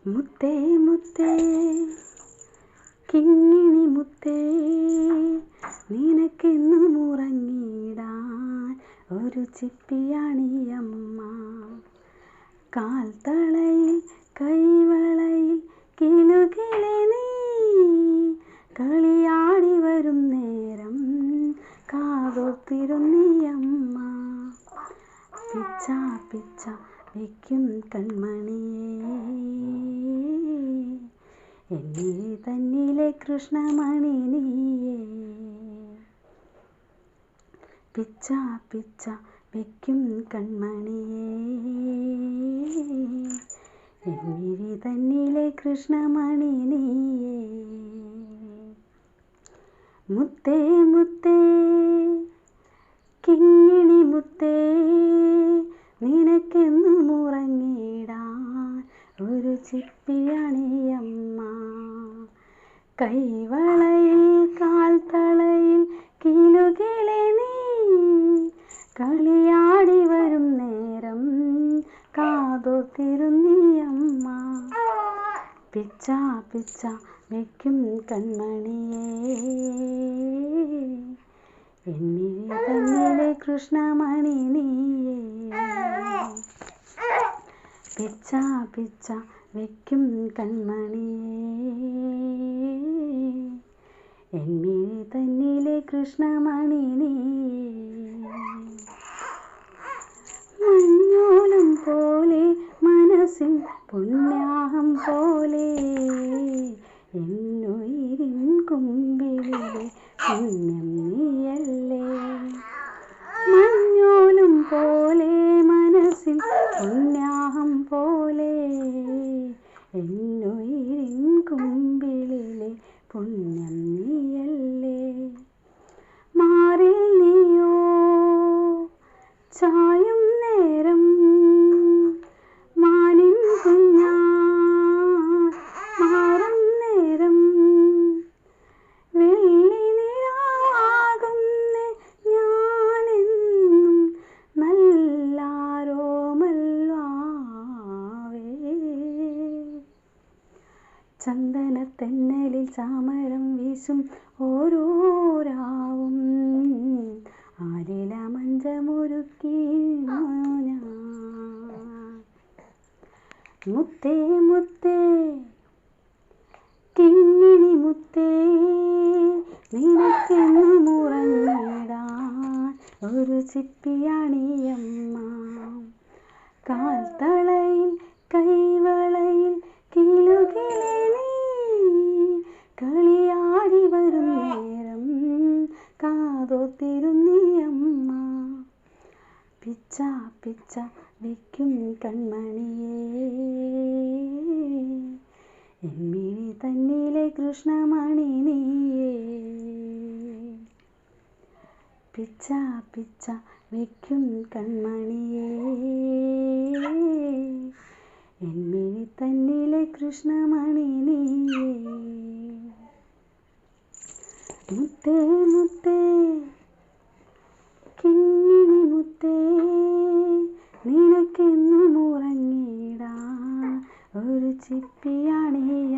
മുത്തേ മുത്തേ കിങ്ങിണി മുത്തേ, നിനക്കെന്നും ഉറങ്ങിടാൻ ഒരു ചിപ്പിയാണിയമ്മ. കാൽത്തളയിൽ കൈവളയിൽ കിലുകിലെ നീ കളിയാടി വരും നേരം കാതോർത്തിരുന്നിയമ്മ. പിച്ച പിച്ച വയ്ക്കും കൺമണിയേ, എന്നിൽ തന്നിലെ കൃഷ്ണമണി നീയേ. പിച്ച പിച്ച വയ്ക്കും കൺമണിയേ, എന്നിൽ തന്നിലെ കൃഷ്ണമണി നീയേ. മുത്തേ മുത്തേ കിങ്ങിണി മുത്തേ, നിനക്കെന്നും ഉറങ്ങിടാൻ ഒരു ചിപ്പിയാണിയമ്മ. കൈവളയിൽ കാൽത്തളയിൽ കിലുകിലെ നീ കളിയാടി വരും നേരം കാതോർത്തിരുന്നിയമ്മ. പിച്ച പിച്ച വയ്ക്കും കൺമണിയേ, എന്നിൽ തന്നിലെ കൃഷ്ണമണി നീയേ. പിച്ച പിച്ച വയ്ക്കും കൺമണിയേ, എന്നിൽ തന്നിലെ കൃഷ്ണമണി നീയേ. മഞ്ഞോളം പോലെ മനസ്സിൻ പുണ്യാഹം പോലെ, എന്നുയിരിൻ കുമ്പിളിലെ പുണ്യം നീയല്ലേ. മഞ്ഞോളം പോലെ മനസ്സിൻ പുണ്യാഹം പോലെ, എന്നുയിരിൻ കുമ്പിളിലെ പുണ്യം നീയല്ലേ. മാറിൽ നീയോ ചായും നേരം മാനിൻ കുഞ്ഞാ മാറും നേരം, വെള്ളി നിലാകുന്നേ ഞാനെന്നും നല്ലാരോമൽവാവേ. ചന്ദനത്തെന്നലിൽ ചാമരം വീശും ഓരോ രാവും ആരില മഞ്ചമൊരുക്കി ഞാൻ. മുത്തേ മുത്തേ കിങ്ങിണി മുത്തേ, നിനക്കെന്നും ഉറങ്ങിടാൻ ഒരു ചിപ്പിയാണിയമ്മ. കാൽത്തളയിൽ കൈവളയിൽ കിലുകിലെ നീ കളിയാടി വരും നേരം കാതോർത്തിരുന്നിയമ്മ. പിച്ച പിച്ച വയ്ക്കും കൺമണിയേ, എന്നിൽ തന്നിലെ കൃഷ്ണമണി നീയേ. പിച്ച പിച്ച വയ്ക്കും കൺമണിയേ, എന്നിൽ തന്നിലെ കൃഷ്ണമണി നീയേ. മുത്തേ മുത്തേ കിങ്ങിണി മുത്തേ, നിനക്കെന്നും ഉറങ്ങിടാൻ ഒരു ചിപ്പിയാണിയമ്മ.